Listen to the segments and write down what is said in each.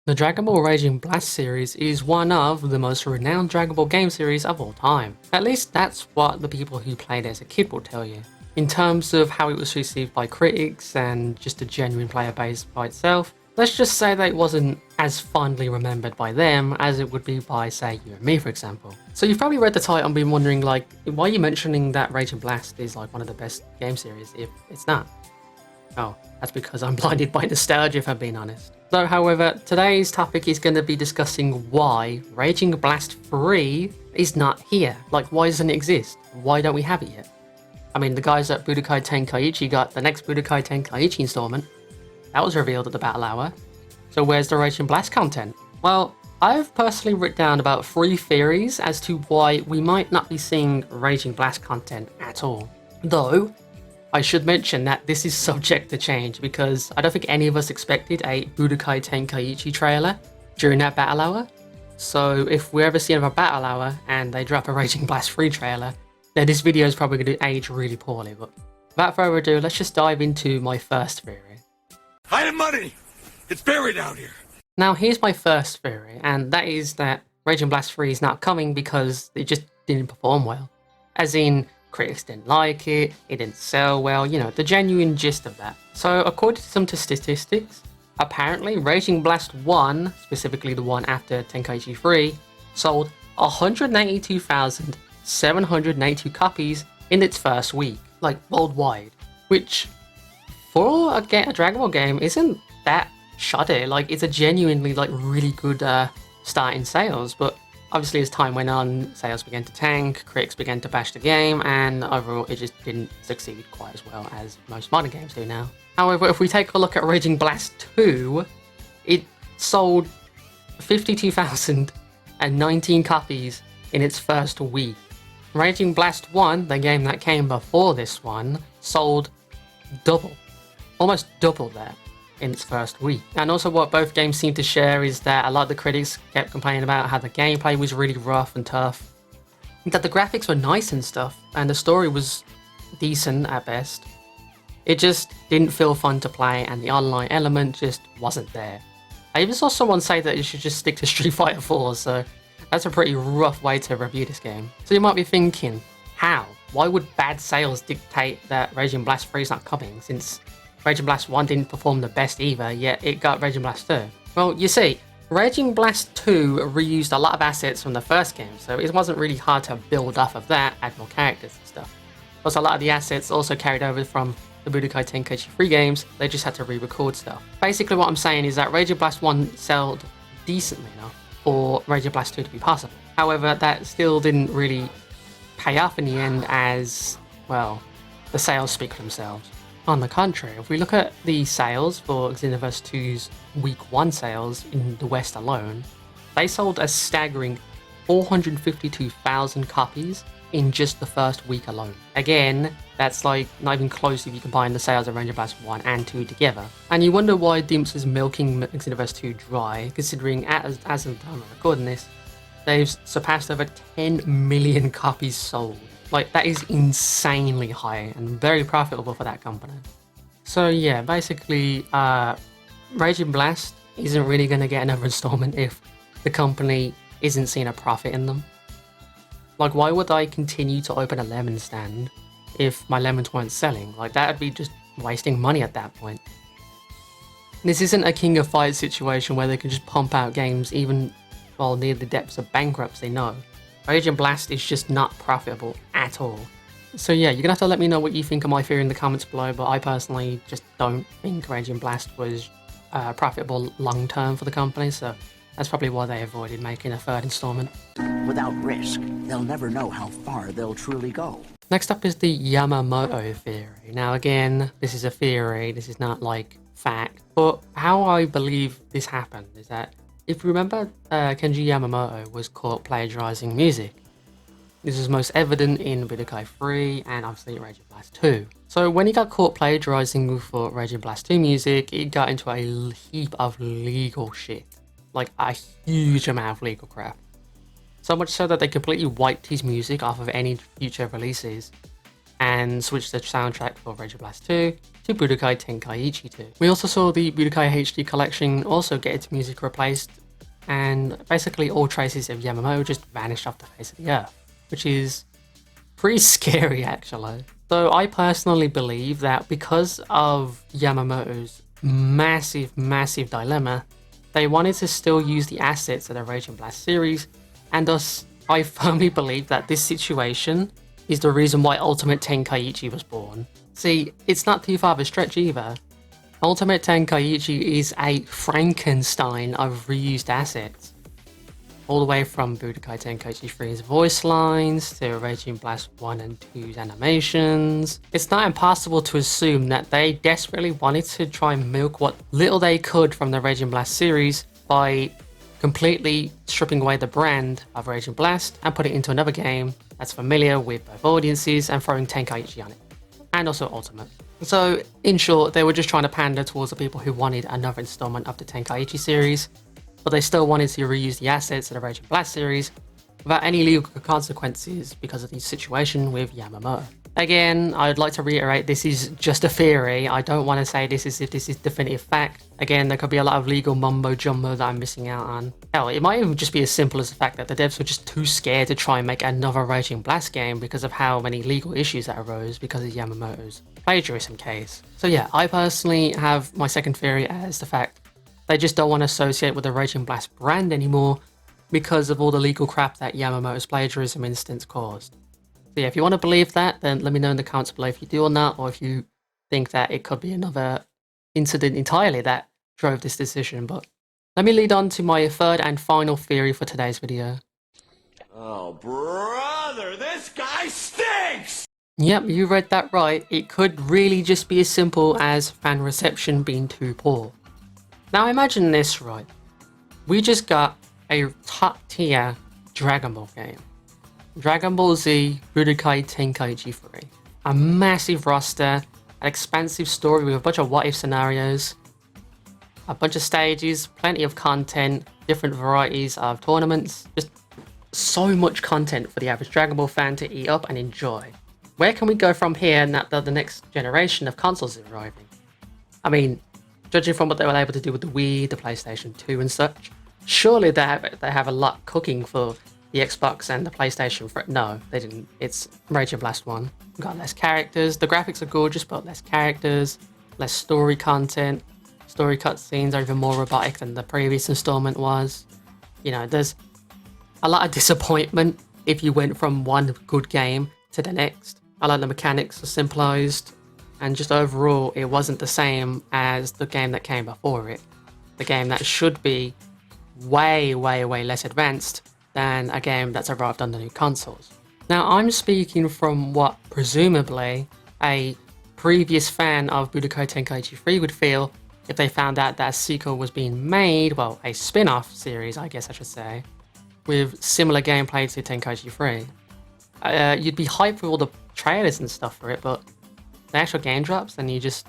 The Dragon Ball Raging Blast series is one of the most renowned Dragon Ball game series of all time. At least that's what the people who played it as a kid will tell you. In terms of how it was received by critics and just a genuine player base by itself, let's just say that it wasn't as fondly remembered by them as it would be by, say, you and me, for example. So you've probably read the title and been wondering, like, why are you mentioning that Raging Blast is like one of the best game series if it's not? Oh, that's because I'm blinded by nostalgia, if I'm being honest. So, however, today's topic is going to be discussing why Raging Blast 3 is not here. Like, why doesn't it exist? Why don't we have it yet? I mean, the guys at Budokai Tenkaichi got the next Budokai Tenkaichi installment. That was revealed at the Battle Hour. So where's the Raging Blast content? Well, I've personally written down about 3 theories as to why we might not be seeing Raging Blast content at all. Though, I should mention that this is subject to change because I don't think any of us expected a Budokai Tenkaichi trailer during that Battle Hour. So if we ever see another Battle Hour and they drop a Raging Blast 3 trailer, then this video is probably going to age really poorly. But without further ado, let's just dive into my first theory. Hide money! It's buried out here! Now here's my first theory, and that is that Raging Blast 3 is not coming because it just didn't perform well. As in, critics didn't like it, it didn't sell well, you know, the genuine gist of that. So according to some statistics, apparently Raging Blast 1, specifically the one after Tenkaichi 3, sold 182,782 copies in its first week, like worldwide, which for a Dragon Ball game isn't that shoddy. Like, it's a genuinely like really good start in sales, but obviously as time went on, sales began to tank, critics began to bash the game, and overall it just didn't succeed quite as well as most modern games do now. However, if we take a look at Raging Blast 2, it sold 52,019 copies in its first week. Raging Blast 1, the game that came before this one, sold almost double that in its first week. And also what both games seem to share is that a lot of the critics kept complaining about how the gameplay was really rough and tough, that the graphics were nice and stuff, and the story was decent at best. It just didn't feel fun to play, and the online element just wasn't there. I even saw someone say that you should just stick to Street Fighter 4, so that's a pretty rough way to review this game. So you might be thinking, how? Why would bad sales dictate that Raging Blast 3 is not coming, since Raging Blast 1 didn't perform the best either, yet it got Raging Blast 2? Well, you see, Raging Blast 2 reused a lot of assets from the first game, so it wasn't really hard to build off of that, add more characters and stuff. Plus, a lot of the assets also carried over from the Budokai Tenkaichi 3 games, they just had to re-record stuff. Basically what I'm saying is that Raging Blast 1 sold decently enough for Raging Blast 2 to be possible. However, that still didn't really pay off in the end as, well, the sales speak for themselves. On the contrary, if we look at the sales for Xenoverse 2's Week 1 sales in the West alone, they sold a staggering 452,000 copies in just the first week alone. Again, that's like not even close if you combine the sales of Raging Blast 1 and 2 together. And you wonder why Dimps is milking Xenoverse 2 dry, considering as of the time of recording this, they've surpassed over 10 million copies sold. Like, that is insanely high and very profitable for that company. So yeah, basically, Raging Blast isn't really going to get another installment if the company isn't seeing a profit in them. Like, why would I continue to open a lemon stand if my lemons weren't selling? Like, that would be just wasting money at that point. This isn't a King of Fighters situation where they can just pump out games even while near the depths of bankruptcy, no. Raging Blast is just not profitable at all. So yeah, you're gonna have to let me know what you think of my theory in the comments below, but I personally just don't think Raging Blast was profitable long term for the company, so that's probably why they avoided making a third installment. Without risk, they'll never know how far they'll truly go. Next up is the Yamamoto theory. Now again, this is a theory, this is not like fact, but how I believe this happened is that if you remember, Kenji Yamamoto was caught plagiarizing music. This is most evident in Budokai 3 and obviously Raging Blast 2. So when he got caught plagiarizing for Raging Blast 2 music, it got into a heap of legal shit. Like a huge amount of legal crap. So much so that they completely wiped his music off of any future releases. and switched the soundtrack for Raging Blast 2 to Budokai Tenkaichi 2. We also saw the Budokai HD collection also get its music replaced, and basically all traces of Yamamoto just vanished off the face of the earth, which is pretty scary actually. So I personally believe that because of Yamamoto's massive dilemma, they wanted to still use the assets of the Raging Blast series, and thus I firmly believe that this situation is the reason why Ultimate Tenkaichi was born. See, it's not too far of a stretch either. Ultimate Tenkaichi is a Frankenstein of reused assets. All the way from Budokai Tenkaichi 3's voice lines to Raging Blast 1 and 2's animations. It's not impossible to assume that they desperately wanted to try and milk what little they could from the Raging Blast series by completely stripping away the brand of Raging Blast and put it into another game that's familiar with both audiences and throwing Tenkaichi on it. And also Ultimate. So, in short, they were just trying to pander towards the people who wanted another installment of the Tenkaichi series, but they still wanted to reuse the assets of the Raging Blast series without any legal consequences because of the situation with Yamamoto. Again, I'd like to reiterate, this is just a theory. I don't want to say this is definitive fact. Again, there could be a lot of legal mumbo jumbo that I'm missing out on. Hell, it might even just be as simple as the fact that the devs were just too scared to try and make another Raging Blast game because of how many legal issues that arose because of Yamamoto's plagiarism case. So yeah, I personally have my second theory as the fact they just don't want to associate with the Raging Blast brand anymore because of all the legal crap that Yamamoto's plagiarism instance caused. So yeah, if you want to believe that, then let me know in the comments below if you do or not, or if you think that it could be another incident entirely that drove this decision. But let me lead on to my third and final theory for today's video. Oh, brother, this guy stinks! Yep, you read that right. It could really just be as simple as fan reception being too poor. Now imagine this, right? We just got a top tier Dragon Ball game. Dragon Ball Z Budokai Tenkaichi 3. A massive roster, an expansive story with a bunch of what if scenarios, a bunch of stages, plenty of content, different varieties of tournaments, just so much content for the average Dragon Ball fan to eat up and enjoy. Where can we go from here now that the next generation of consoles is arriving? I mean, judging from what they were able to do with the Wii, the PlayStation 2 and such, surely they have a lot cooking for the Xbox and the PlayStation 3. No, they didn't. It's Raging Blast 1. We've got less characters. The graphics are gorgeous, but less characters, less story content. Story cutscenes are even more robotic than the previous installment was. You know, there's a lot of disappointment if you went from one good game to the next. A lot of the mechanics are simplified, and just overall, it wasn't the same as the game that came before it. The game that should be way less advanced than a game that's arrived on the new consoles. Now, I'm speaking from what presumably a previous fan of Budokai Tenkaichi 3 would feel if they found out that a sequel was being made, well, a spin-off series, I guess I should say, with similar gameplay to Tenkaichi 3. You'd be hyped with all the trailers and stuff for it, but the actual game drops and you just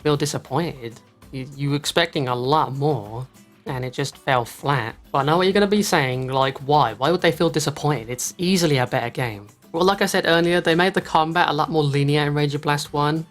feel disappointed. You were expecting a lot more, and it just fell flat. But I know what you're going to be saying, like, why? Why would they feel disappointed? It's easily a better game. Well, like I said earlier, they made the combat a lot more linear in Raging Blast 1.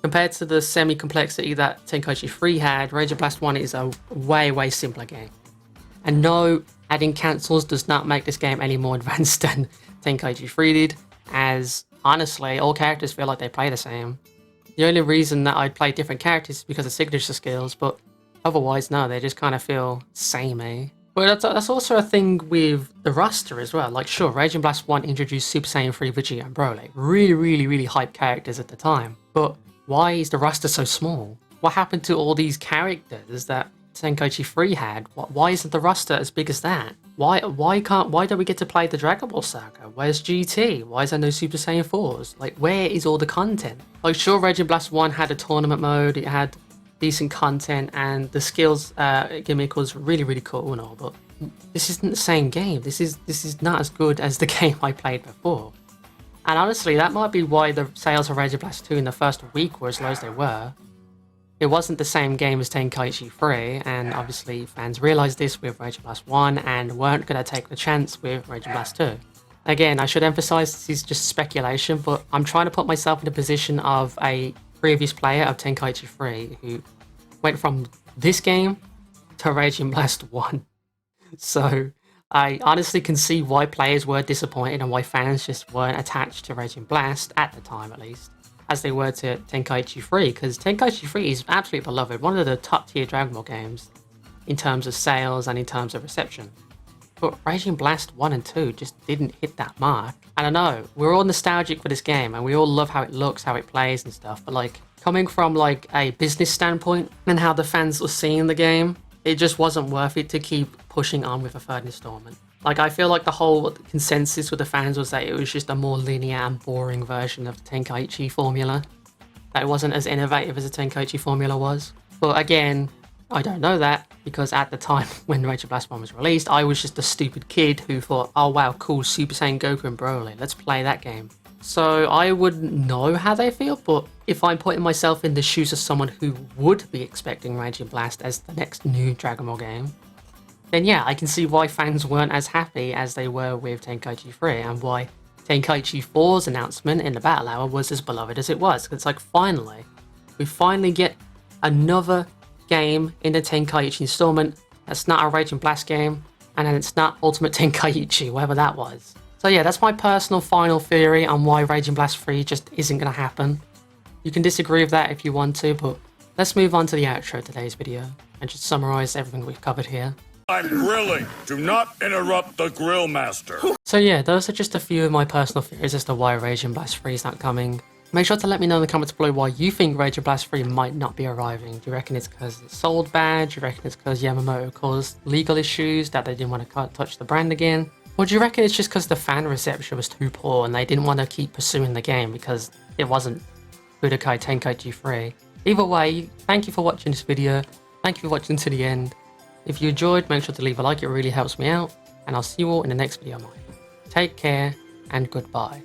Compared to the semi-complexity that Tenkaichi 3 had, Raging Blast 1 is a way simpler game. And no, adding cancels does not make this game any more advanced than Tenkaichi 3 did, as honestly, all characters feel like they play the same. The only reason that I'd play different characters is because of signature skills, but otherwise, no, they just kind of feel samey. But that's also a thing with the roster as well. Like, sure, Raging Blast 1 introduced Super Saiyan 3 Vegeta and Broly. Really hype characters at the time. But why is the roster so small? What happened to all these characters that Tenkaichi 3 had? Why isn't the roster as big as that? Why don't we get to play the Dragon Ball Saga? Where's GT? Why is there no Super Saiyan 4s? Like, where is all the content? Like, sure, Raging Blast 1 had a tournament mode, it had decent content, and the skills gimmick was really cool and all, but this isn't the same game. This is not as good as the game I played before. And honestly, that might be why the sales of Raging Blast 2 in the first week were as low as they were. It wasn't the same game as Tenkaichi 3, and obviously fans realised this with Raging Blast 1 and weren't going to take the chance with Raging Blast 2. Again, I should emphasize this is just speculation, but I'm trying to put myself in the position of a previous player of Tenkaichi 3 who went from this game to Raging Blast 1. So I honestly can see why players were disappointed and why fans just weren't attached to Raging Blast, at the time at least, as they were to Tenkaichi 3, because Tenkaichi 3 is absolutely beloved, one of the top tier Dragon Ball games in terms of sales and in terms of reception. But Raging Blast 1 and 2 just didn't hit that mark. And I know, we're all nostalgic for this game and we all love how it looks, how it plays and stuff, but like, coming from like a business standpoint and how the fans were seeing the game, it just wasn't worth it to keep pushing on with a third installment. Like, I feel like the whole consensus with the fans was that it was just a more linear and boring version of the Tenkaichi formula. That it wasn't as innovative as the Tenkaichi formula was. But again, I don't know that, because at the time when Raging Blast 1 was released, I was just a stupid kid who thought, oh wow, cool, Super Saiyan Goku and Broly, let's play that game. So I wouldn't know how they feel, but if I'm putting myself in the shoes of someone who would be expecting Raging Blast as the next new Dragon Ball game, then yeah, I can see why fans weren't as happy as they were with Tenkaichi 3, and why Tenkaichi 4's announcement in the Battle Hour was as beloved as it was. It's like, finally, we finally get another game in the Tenkaichi installment that's not a Raging Blast game, and then it's not Ultimate Tenkaichi, whatever that was. So yeah, that's my personal final theory on why Raging Blast 3 just isn't going to happen. You can disagree with that if you want to, but let's move on to the outro of today's video and just summarize everything we've covered here. I'm grilling. Do not interrupt the grill master. So yeah, those are just a few of my personal theories as to why Raging Blast 3 is not coming. Make sure to let me know in the comments below why you think Raging Blast 3 might not be arriving. Do you reckon it's because it's sold bad? Do you reckon it's because Yamamoto caused legal issues that they didn't want to touch the brand again? Or do you reckon it's just because the fan reception was too poor and they didn't want to keep pursuing the game because it wasn't Budokai Tenkaichi 3? Either way, thank you for watching this video. Thank you for watching to the end. If you enjoyed, make sure to leave a like, it really helps me out. And I'll see you all in the next video of mine. Take care and goodbye.